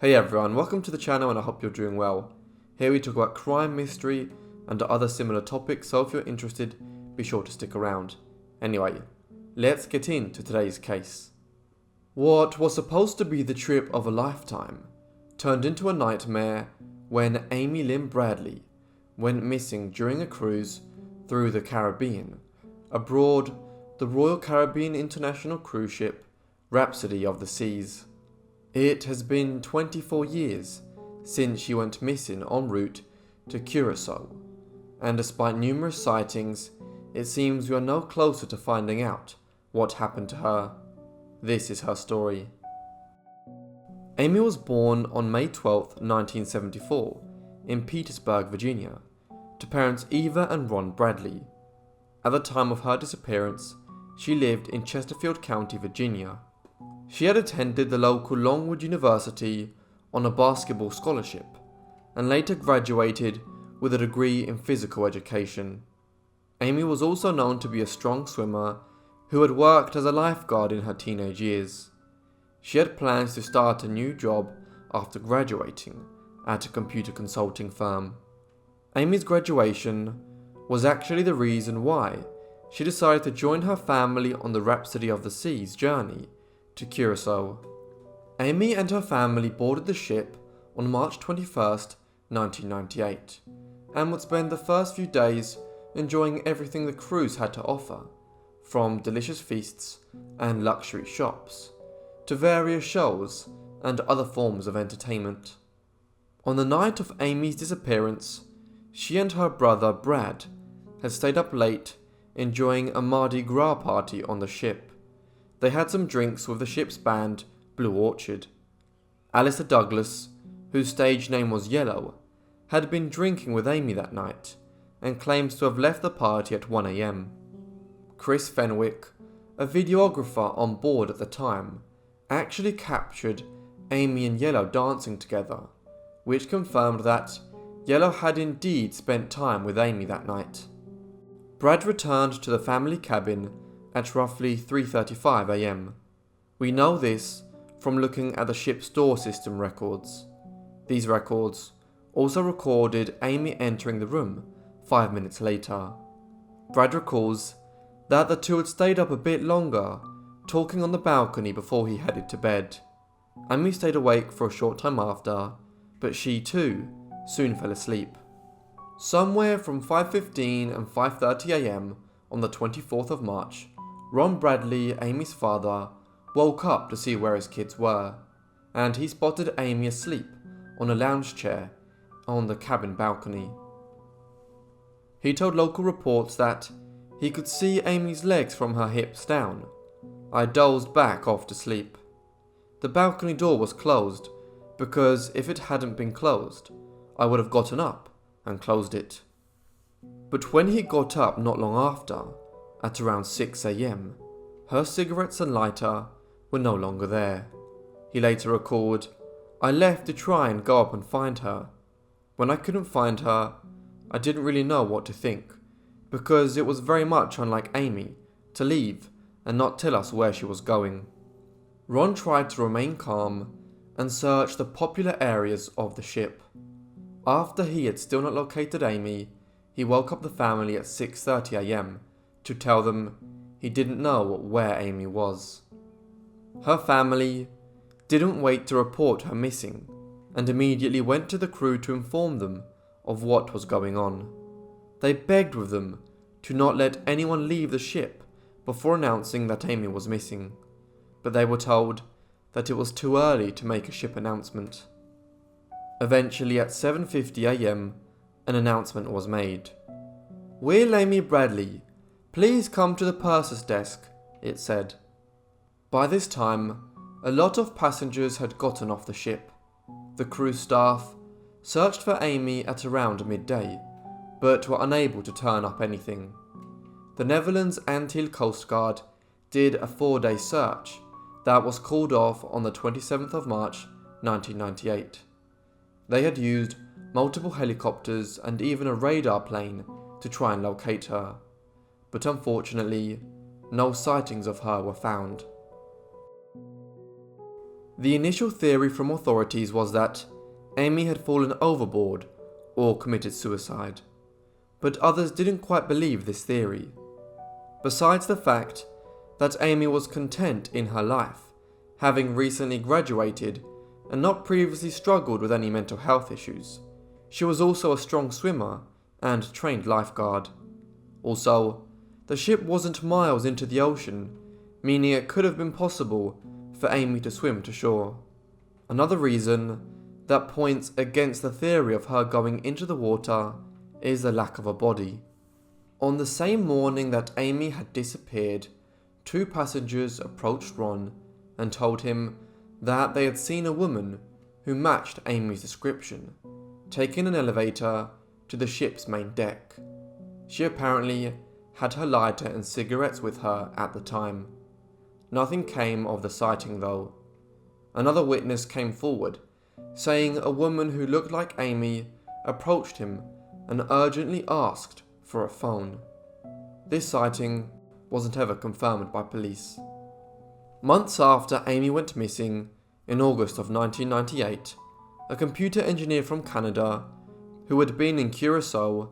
Hey everyone, welcome to the channel and I hope you're doing well. Here we talk about crime, mystery and other similar topics, so if you're interested, be sure to stick around. Anyway, let's get into today's case. What was supposed to be the trip of a lifetime turned into a nightmare when Amy Lynn Bradley went missing during a cruise through the Caribbean, aboard the Royal Caribbean International cruise ship Rhapsody of the Seas. It has been 24 years since she went missing en route to Curacao, and despite numerous sightings, it seems we are no closer to finding out what happened to her. This is her story. Amy was born on May 12, 1974, in Petersburg, Virginia, to parents Eva and Ron Bradley. At the time of her disappearance, she lived in Chesterfield County, Virginia. She had attended the local Longwood University on a basketball scholarship, and later graduated with a degree in physical education. Amy was also known to be a strong swimmer who had worked as a lifeguard in her teenage years. She had plans to start a new job after graduating at a computer consulting firm. Amy's graduation was actually the reason why she decided to join her family on the Rhapsody of the Seas journey to Curacao. Amy and her family boarded the ship on March 21st, 1998, and would spend the first few days enjoying everything the cruise had to offer, from delicious feasts and luxury shops, to various shows and other forms of entertainment. On the night of Amy's disappearance, she and her brother Brad had stayed up late enjoying a Mardi Gras party on the ship. They had some drinks with the ship's band, Blue Orchid. Alistair Douglas, whose stage name was Yellow, had been drinking with Amy that night and claims to have left the party at 1 a.m. Chris Fenwick, a videographer on board at the time, actually captured Amy and Yellow dancing together, which confirmed that Yellow had indeed spent time with Amy that night. Brad returned to the family cabin at roughly 3:35 a.m. We know this from looking at the ship's door system records. These records also recorded Amy entering the room 5 minutes later. Brad recalls that the two had stayed up a bit longer, talking on the balcony before he headed to bed. Amy stayed awake for a short time after, but she too soon fell asleep. Somewhere from 5:15 and 5:30 a.m. on the 24th of March, Ron Bradley, Amy's father, woke up to see where his kids were, and he spotted Amy asleep on a lounge chair on the cabin balcony. He told local reports that he could see Amy's legs from her hips down. I dozed back off to sleep. The balcony door was closed because if it hadn't been closed, I would have gotten up and closed it. But when he got up not long after, at around 6 a.m, her cigarettes and lighter were no longer there. He later recalled, "I left to try and go up and find her. When I couldn't find her, I didn't really know what to think, because it was very much unlike Amy to leave and not tell us where she was going." Ron tried to remain calm and search the popular areas of the ship. After he had still not located Amy, he woke up the family at 6:30 a.m. to tell them he didn't know where Amy was. Her family didn't wait to report her missing and immediately went to the crew to inform them of what was going on. They begged with them to not let anyone leave the ship before announcing that Amy was missing, but they were told that it was too early to make a ship announcement. Eventually at 7:50 a.m, an announcement was made. "Will Amy Bradley please come to the purser's desk," it said. By this time, a lot of passengers had gotten off the ship. The cruise staff searched for Amy at around midday, but were unable to turn up anything. The Netherlands Antille Coast Guard did a 4-day search that was called off on the 27th of March 1998. They had used multiple helicopters and even a radar plane to try and locate her, but unfortunately, no sightings of her were found. The initial theory from authorities was that Amy had fallen overboard or committed suicide, but others didn't quite believe this theory. Besides the fact that Amy was content in her life, having recently graduated and not previously struggled with any mental health issues, she was also a strong swimmer and trained lifeguard. Also, the ship wasn't miles into the ocean, meaning it could have been possible for Amy to swim to shore. Another reason that points against the theory of her going into the water is the lack of a body. On the same morning that Amy had disappeared, 2 passengers approached Ron and told him that they had seen a woman who matched Amy's description, taking an elevator to the ship's main deck. She apparently had her lighter and cigarettes with her at the time. Nothing came of the sighting though. Another witness came forward, saying a woman who looked like Amy approached him and urgently asked for a phone. This sighting wasn't ever confirmed by police. Months after Amy went missing, in August of 1998, a computer engineer from Canada, who had been in Curacao,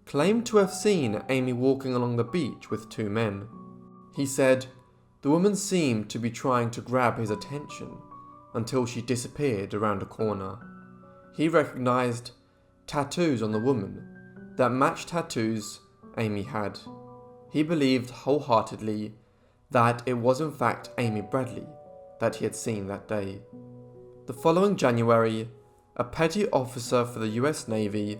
claimed to have seen Amy walking along the beach with 2 men. He said the woman seemed to be trying to grab his attention until she disappeared around a corner. He recognized tattoos on the woman that matched tattoos Amy had. He believed wholeheartedly that it was in fact Amy Bradley that he had seen that day. The following January, a petty officer for the US Navy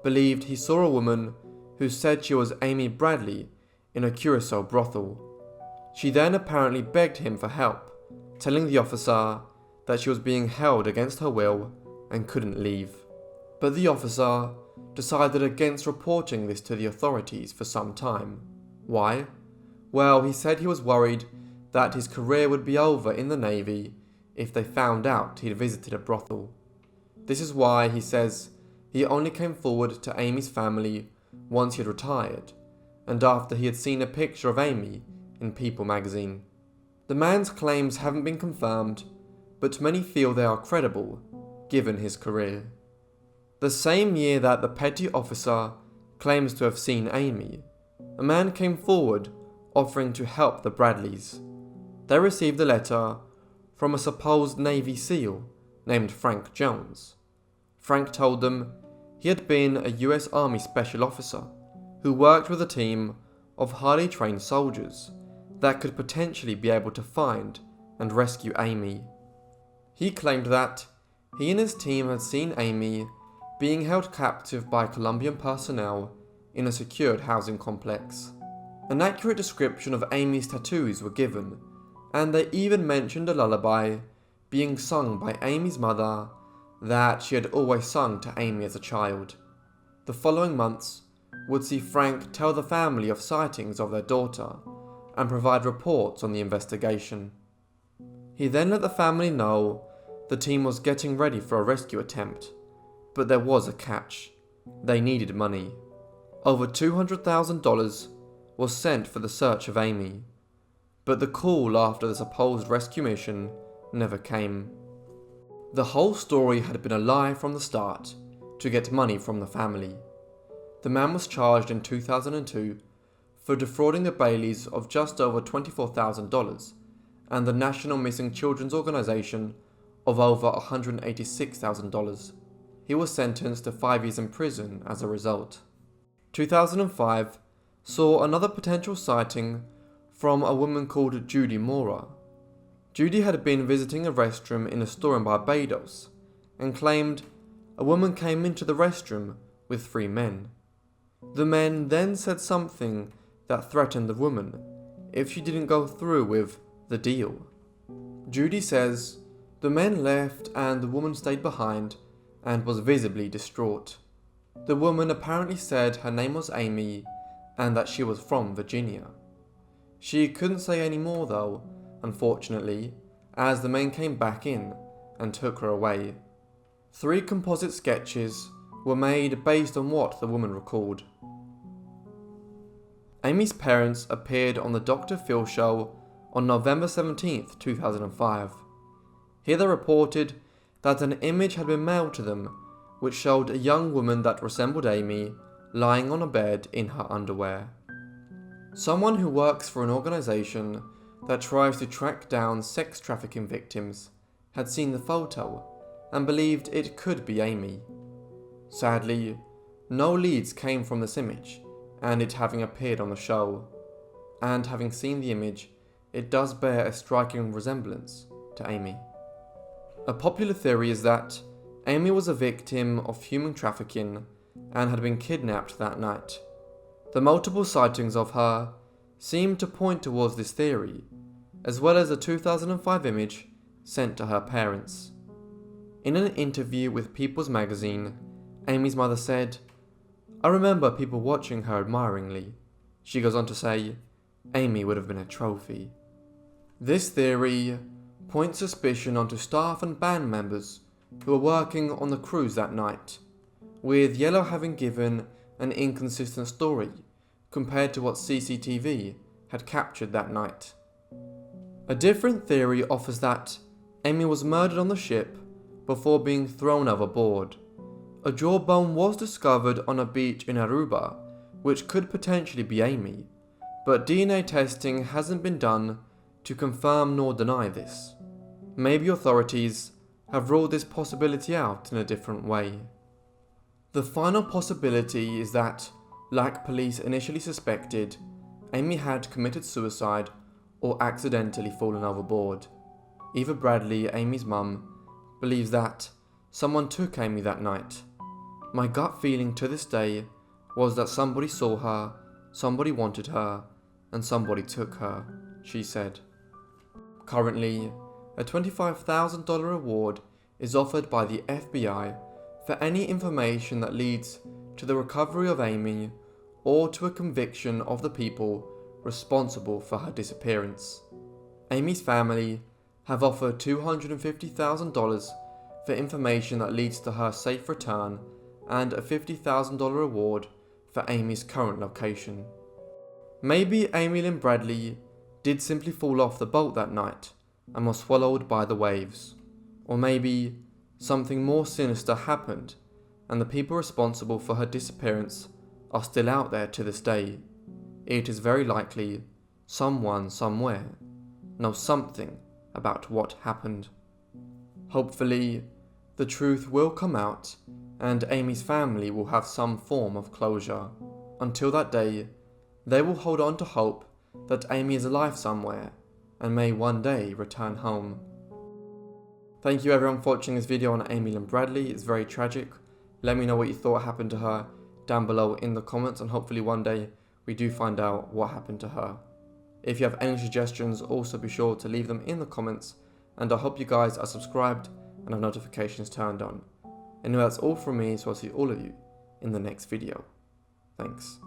believed he saw a woman who said she was Amy Bradley in a Curacao brothel. She then apparently begged him for help, telling the officer that she was being held against her will and couldn't leave. But the officer decided against reporting this to the authorities for some time. Why? Well, he said he was worried that his career would be over in the Navy if they found out he'd visited a brothel. This is why, he says, he only came forward to Amy's family once he had retired, and after he had seen a picture of Amy in People magazine. The man's claims haven't been confirmed, but many feel they are credible, given his career. The same year that the petty officer claims to have seen Amy, a man came forward offering to help the Bradleys. They received a letter from a supposed Navy SEAL named Frank Jones. Frank told them he had been a US Army Special Officer who worked with a team of highly trained soldiers that could potentially be able to find and rescue Amy. He claimed that he and his team had seen Amy being held captive by Colombian personnel in a secured housing complex. An accurate description of Amy's tattoos were given, and they even mentioned a lullaby being sung by Amy's mother that she had always sung to Amy as a child. The following months would see Frank tell the family of sightings of their daughter and provide reports on the investigation. He then let the family know the team was getting ready for a rescue attempt, but there was a catch. They needed money. Over $200,000 was sent for the search of Amy, but the call after the supposed rescue mission never came. The whole story had been a lie from the start to get money from the family. The man was charged in 2002 for defrauding the Baileys of just over $24,000 and the National Missing Children's Organization of over $186,000. He was sentenced to 5 years in prison as a result. 2005 saw another potential sighting from a woman called Judy Mora. Judy had been visiting a restroom in a store in Barbados and claimed a woman came into the restroom with 3 men. The men then said something that threatened the woman if she didn't go through with the deal. Judy says the men left and the woman stayed behind and was visibly distraught. The woman apparently said her name was Amy and that she was from Virginia. She couldn't say any more though, unfortunately, as the men came back in and took her away. 3 composite sketches were made based on what the woman recalled. Amy's parents appeared on the Dr. Phil show on November 17, 2005. Here they reported that an image had been mailed to them which showed a young woman that resembled Amy lying on a bed in her underwear. Someone who works for an organisation that tries to track down sex trafficking victims had seen the photo and believed it could be Amy. Sadly, no leads came from this image and it having appeared on the show, and having seen the image, it does bear a striking resemblance to Amy. A popular theory is that Amy was a victim of human trafficking and had been kidnapped that night. The multiple sightings of her seem to point towards this theory, as well as a 2005 image sent to her parents. In an interview with People's Magazine, Amy's mother said, "I remember people watching her admiringly." She goes on to say, "Amy would have been a trophy." This theory points suspicion onto staff and band members who were working on the cruise that night, with Yellow having given an inconsistent story compared to what CCTV had captured that night. A different theory offers that Amy was murdered on the ship before being thrown overboard. A jawbone was discovered on a beach in Aruba, which could potentially be Amy, but DNA testing hasn't been done to confirm nor deny this. Maybe authorities have ruled this possibility out in a different way. The final possibility is that, like police initially suspected, Amy had committed suicide or accidentally fallen overboard. Eva Bradley, Amy's mum, believes that someone took Amy that night. "My gut feeling to this day was that somebody saw her, somebody wanted her, and somebody took her," she said. Currently, a $25,000 reward is offered by the FBI for any information that leads to the recovery of Amy or to a conviction of the people responsible for her disappearance. Amy's family have offered $250,000 for information that leads to her safe return and a $50,000 reward for Amy's current location. Maybe Amy Lynn Bradley did simply fall off the boat that night and was swallowed by the waves. Or maybe something more sinister happened and the people responsible for her disappearance are still out there to this day. It is very likely someone somewhere knows something about what happened. Hopefully, the truth will come out and Amy's family will have some form of closure. Until that day, they will hold on to hope that Amy is alive somewhere and may one day return home. Thank you everyone for watching this video on Amy Lynn Bradley. It's very tragic. Let me know what you thought happened to her down below in the comments, and hopefully one day we do find out what happened to her. If you have any suggestions, also be sure to leave them in the comments, and I hope you guys are subscribed and have notifications turned on. Anyway, that's all from me, so I'll see all of you in the next video. Thanks.